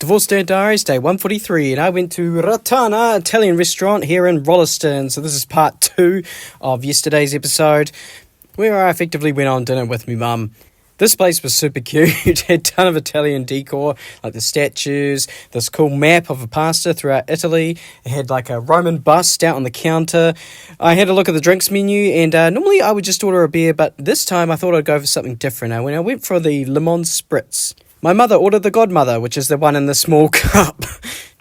Divorce Dad Diaries, day 143, and I went to Ratana Italian restaurant here in Rolleston. So this is part 2 of yesterday's episode, where I effectively went on dinner with me mum. This place was super cute. It had a ton of Italian decor, like the statues, this cool map of a pasta throughout Italy. It had like a Roman bust out on the counter. I had a look at the drinks menu, and normally I would just order a beer, but this time I thought I'd go for something different. I went for the lemon spritz. My mother ordered the Godmother, which is the one in the small cup.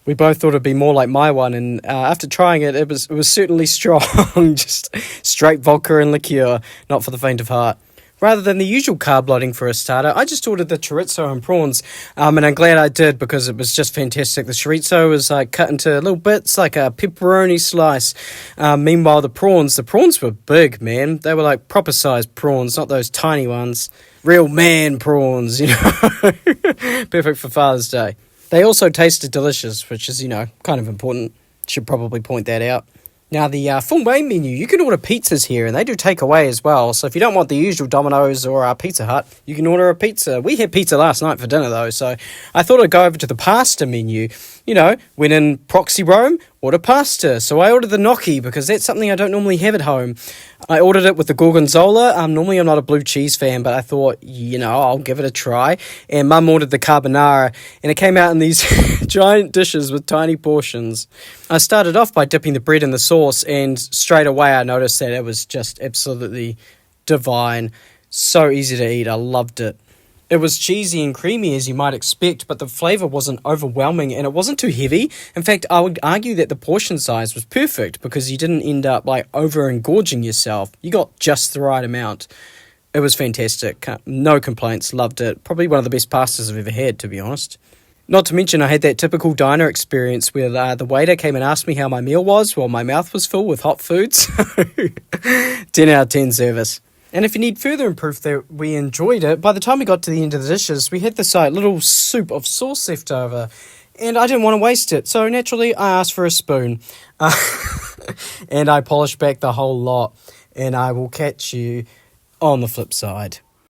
We both thought it'd be more like my one, and after trying it, it was certainly strong. Just straight vodka and liqueur, not for the faint of heart. Rather than the usual carb loading for a starter, I just ordered the chorizo and prawns, and I'm glad I did because it was just fantastic. The chorizo was cut into little bits, like a pepperoni slice. Meanwhile, the prawns were big, man. They were like proper sized prawns, not those tiny ones. Real man prawns, Perfect for Father's Day. They also tasted delicious, which is, kind of important. Should probably point that out. Now, the full main menu, you can order pizzas here, and they do takeaway as well. So if you don't want the usual Domino's or Pizza Hut, you can order a pizza. We had pizza last night for dinner, though, so I thought I'd go over to the pasta menu. When in Proxy Rome, order pasta. So I ordered the gnocchi because that's something I don't normally have at home. I ordered it with the gorgonzola. Normally I'm not a blue cheese fan, but I thought, I'll give it a try. And Mum ordered the carbonara, and it came out in these giant dishes with tiny portions. I started off by dipping the bread in the sauce, and straight away I noticed that it was just absolutely divine. So easy to eat. I loved it. It was cheesy and creamy as you might expect, but the flavour wasn't overwhelming and it wasn't too heavy. In fact, I would argue that the portion size was perfect because you didn't end up over-engorging yourself. You got just the right amount. It was fantastic. No complaints. Loved it. Probably one of the best pastas I've ever had, to be honest. Not to mention I had that typical diner experience where the waiter came and asked me how my meal was while my mouth was full with hot food. So 10 out of 10 service. And if you need further proof that we enjoyed it, by the time we got to the end of the dishes, we had this little soup of sauce left over, and I didn't want to waste it, so naturally I asked for a spoon, and I polished back the whole lot, and I will catch you on the flip side.